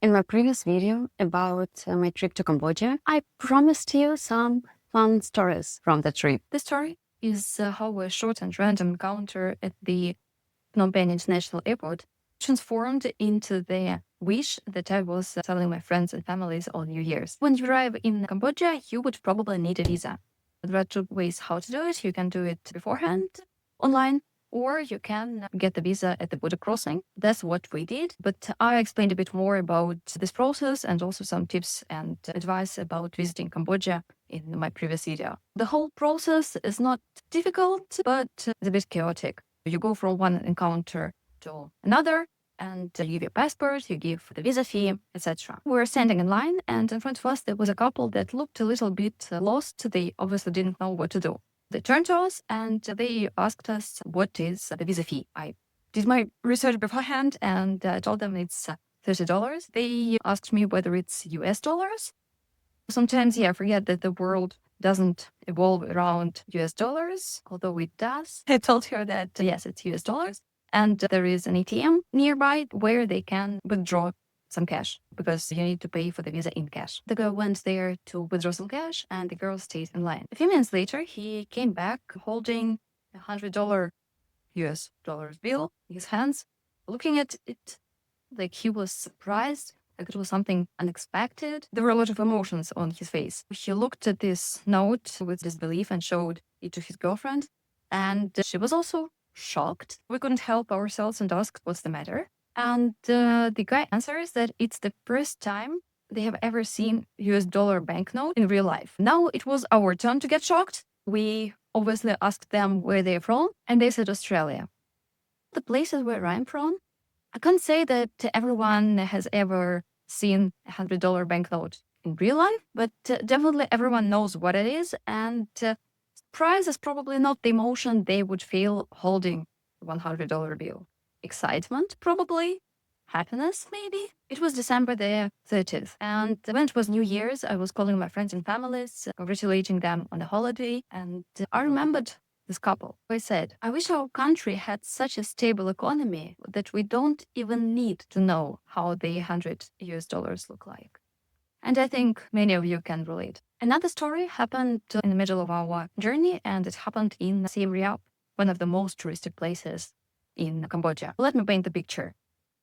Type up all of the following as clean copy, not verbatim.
In my previous video about my trip to Cambodia, I promised you some fun stories from the trip. The story is how a short and random encounter at the Phnom Penh International Airport transformed into the wish that I was telling my friends and families all New Year's. When you arrive in Cambodia, you would probably need a visa. There are two ways how to do it. You can do it beforehand, online, or you can get the visa at the border crossing. That's what we did. But I explained a bit more about this process and also some tips and advice about visiting Cambodia in my previous video. The whole process is not difficult, but it's a bit chaotic. You go from one encounter to another, and you give your passport, you give the visa fee, etc. We were standing in line, and in front of us there was a couple that looked a little bit lost. They obviously didn't know what to do. They turned to us and they asked us, what is the visa fee? I did my research beforehand and I told them it's $30. They asked me whether it's US dollars. Sometimes, I forget that the world doesn't evolve around US dollars, although it does. I told her that, yes, it's US dollars. And there is an ATM nearby where they can withdraw some cash because you need to pay for the visa in cash. The girl went there to withdraw some cash and the girl stayed in line. A few minutes later, he came back holding $100 US dollars bill in his hands, looking at it like he was surprised, like it was something unexpected. There were a lot of emotions on his face. He looked at this note with disbelief and showed it to his girlfriend, and she was also shocked. We couldn't help ourselves and asked what's the matter. And the guy answers that it's the first time they have ever seen US dollar banknote in real life. Now it was our turn to get shocked. We obviously asked them where they're from, and they said Australia. The places where I'm from, I can't say that everyone has ever seen a $100 banknote in real life, but definitely everyone knows what it is, and surprise is probably not the emotion they would feel holding a $100 bill. Excitement, probably. Happiness, maybe. It was December the 30th, and when it was New Year's, I was calling my friends and families, congratulating them on the holiday, and I remembered this couple. I said, I wish our country had such a stable economy that we don't even need to know how the 100 US dollars look like. And I think many of you can relate. Another story happened in the middle of our journey, and it happened in Siem Reap, one of the most touristic places in Cambodia. Let me paint the picture.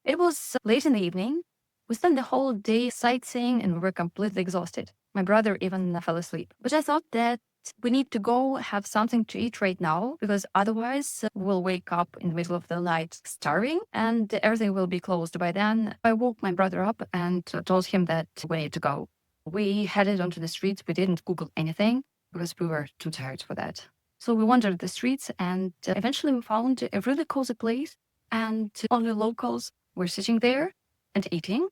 It was late in the evening. We spent the whole day sightseeing and we were completely exhausted. My brother even fell asleep. But I thought that we need to go have something to eat right now because otherwise we'll wake up in the middle of the night starving and everything will be closed by then. I woke my brother up and told him that we need to go. We headed onto the streets. We didn't Google anything because we were too tired for that. So we wandered the streets and eventually we found a really cozy place and only locals were sitting there and eating.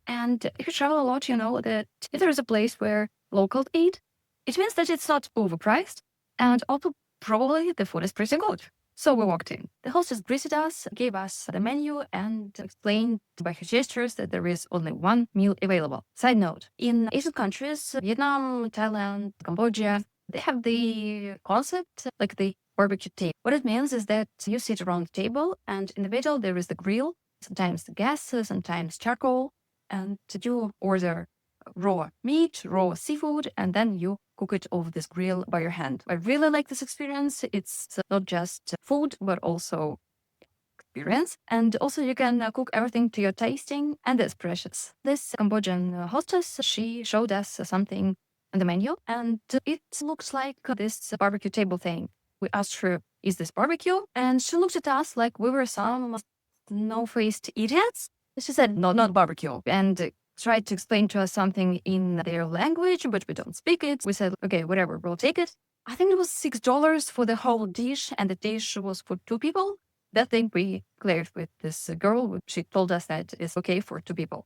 And if you travel a lot, you know that if there is a place where locals eat, it means that it's not overpriced and also probably the food is pretty good. So we walked in. The hostess greeted us, gave us the menu, and explained by her gestures that there is only one meal available. Side note, in Asian countries, Vietnam, Thailand, Cambodia, they have the concept like the barbecue table. What it means is that you sit around the table and in the middle there is the grill, sometimes the gas, sometimes charcoal, and you order raw meat, raw seafood, and then you cook it over this grill by your hand. I really like this experience. It's not just food, but also experience. And also you can cook everything to your tasting, and that's precious. This Cambodian hostess, she showed us something on the menu, and it looks like this barbecue table thing. We asked her, is this barbecue? And she looked at us like we were some no-faced idiots. She said, no, not barbecue. And tried to explain to us something in their language, but we don't speak it. We said, okay, whatever, we'll take it. I think it was $6 for the whole dish, and the dish was for 2 people. That thing we cleared with this girl. She told us that it's okay for 2 people.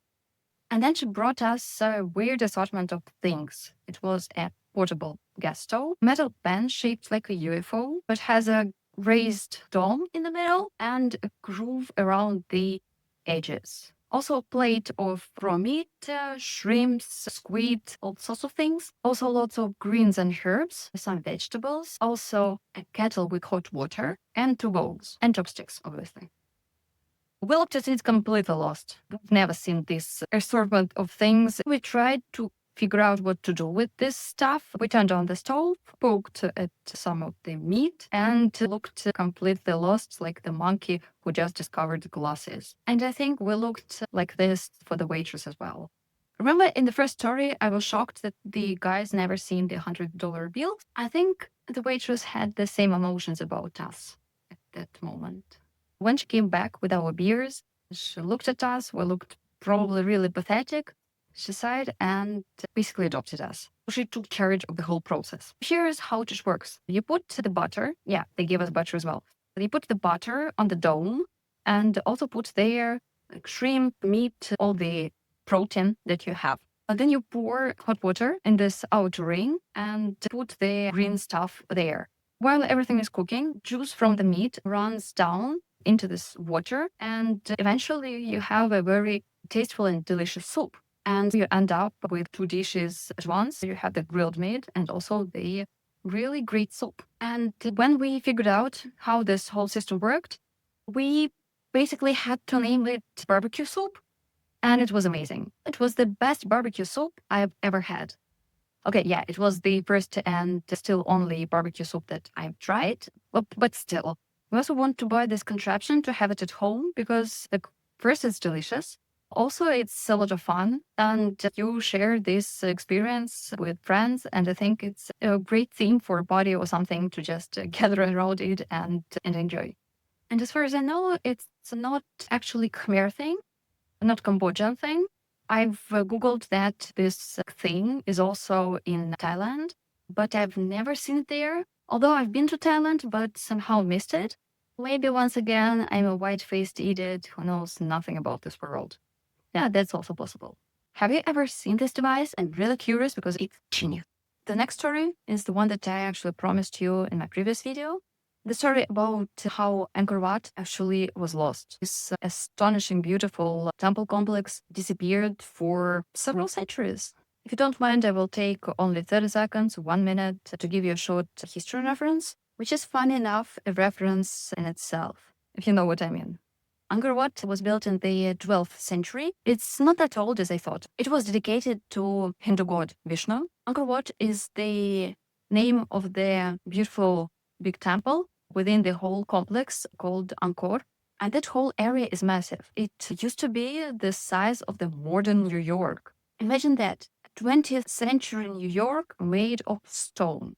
And then she brought us a weird assortment of things. It was a portable gas stove, metal pan shaped like a UFO, but has a raised dome in the middle and a groove around the edges. Also a plate of raw meat, shrimps, squid, all sorts of things. Also lots of greens and herbs, some vegetables. Also a kettle with hot water and 2 bowls and chopsticks, obviously. We looked at it completely lost. We've never seen this assortment of things. We tried to figure out what to do with this stuff. We turned on the stove, poked at some of the meat, and looked completely lost, like the monkey who just discovered glasses. And I think we looked like this for the waitress as well. Remember in the first story, I was shocked that the guys never seen the $100 bill. I think the waitress had the same emotions about us at that moment. When she came back with our beers, she looked at us. We looked probably really pathetic. She sighed and basically adopted us. She took charge of the whole process. Here's how it works. You put the butter. Yeah, they gave us butter as well. You put the butter on the dome and also put there like shrimp, meat, all the protein that you have. And then you pour hot water in this outer ring and put the green stuff there. While everything is cooking, juice from the meat runs down into this water, and eventually you have a very tasteful and delicious soup. And you end up with two dishes at once. You have the grilled meat and also the really great soup. And when we figured out how this whole system worked, we basically had to name it barbecue soup. And it was amazing. It was the best barbecue soup I've ever had. Okay, yeah, it was the first and still only barbecue soup that I've tried, but still. We also want to buy this contraption to have it at home because, like, first, it's delicious. Also, it's a lot of fun, and you share this experience with friends. And I think it's a great theme for a party or something to just gather around it and enjoy. And as far as I know, it's not actually Khmer thing, not Cambodian thing. I've Googled that this thing is also in Thailand, but I've never seen it there. Although I've been to Thailand, but somehow missed it. Maybe once again, I'm a white-faced idiot who knows nothing about this world. Yeah, that's also possible. Have you ever seen this device? I'm really curious because it's genius. The next story is the one that I actually promised you in my previous video. The story about how Angkor Wat actually was lost. This astonishing, beautiful temple complex disappeared for several centuries. If you don't mind, I will take only 30 seconds, 1 minute, to give you a short history reference, which is funny enough a reference in itself, if you know what I mean. Angkor Wat was built in the 12th century. It's not that old as I thought. It was dedicated to Hindu god Vishnu. Angkor Wat is the name of the beautiful big temple within the whole complex called Angkor. And that whole area is massive. It used to be the size of the modern New York. Imagine that, 20th century New York made of stone.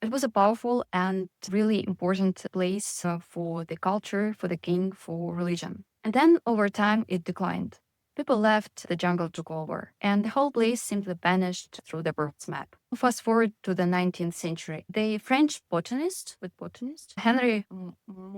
It was a powerful and really important place for the culture, for the king, for religion. And then over time, it declined. People left, the jungle took over, and the whole place simply vanished through the Earth's map. Fast forward to the 19th century. The French botanist, Henry,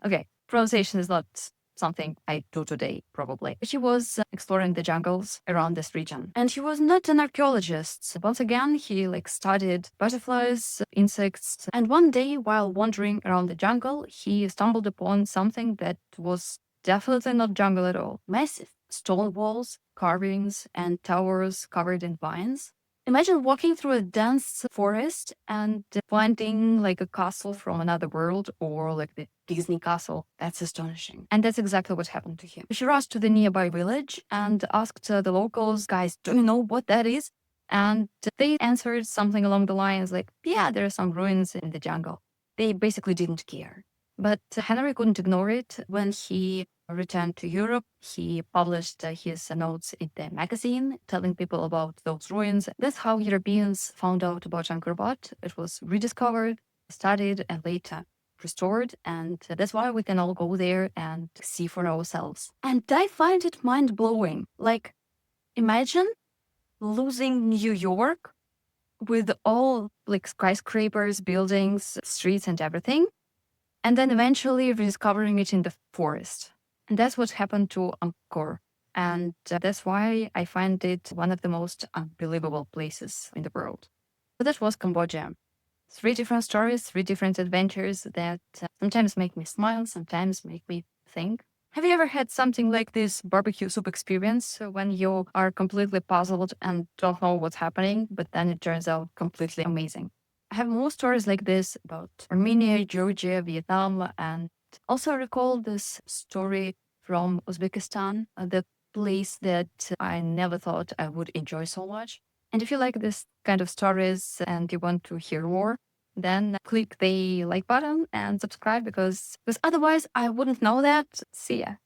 okay, pronunciation is not something I do today, probably. He was exploring the jungles around this region. And he was not an archaeologist. Once again, he studied butterflies, insects. And one day, while wandering around the jungle, he stumbled upon something that was definitely not jungle at all. Massive stone walls, carvings, and towers covered in vines. Imagine walking through a dense forest and finding a castle from another world or the Disney castle. That's astonishing. And that's exactly what happened to him. He rushed to the nearby village and asked the locals, guys, do you know what that is? And they answered something along the lines yeah, there are some ruins in the jungle. They basically didn't care. But Henry couldn't ignore it. When he returned to Europe, he published his notes in the magazine, telling people about those ruins. That's how Europeans found out about Angkor Wat. It was rediscovered, studied, and later restored. And that's why we can all go there and see for ourselves. And I find it mind-blowing. Imagine losing New York with all skyscrapers, buildings, streets, and everything, and then eventually rediscovering it in the forest. And that's what happened to Angkor. And that's why I find it one of the most unbelievable places in the world. So that was Cambodia. 3 different stories, 3 different adventures that sometimes make me smile, sometimes make me think. Have you ever had something like this barbecue soup experience when you are completely puzzled and don't know what's happening, but then it turns out completely amazing? I have more stories like this about Armenia, Georgia, Vietnam, and also recall this story from Uzbekistan, the place that I never thought I would enjoy so much. And if you like this kind of stories and you want to hear more, then click the like button and subscribe because otherwise I wouldn't know that. See ya.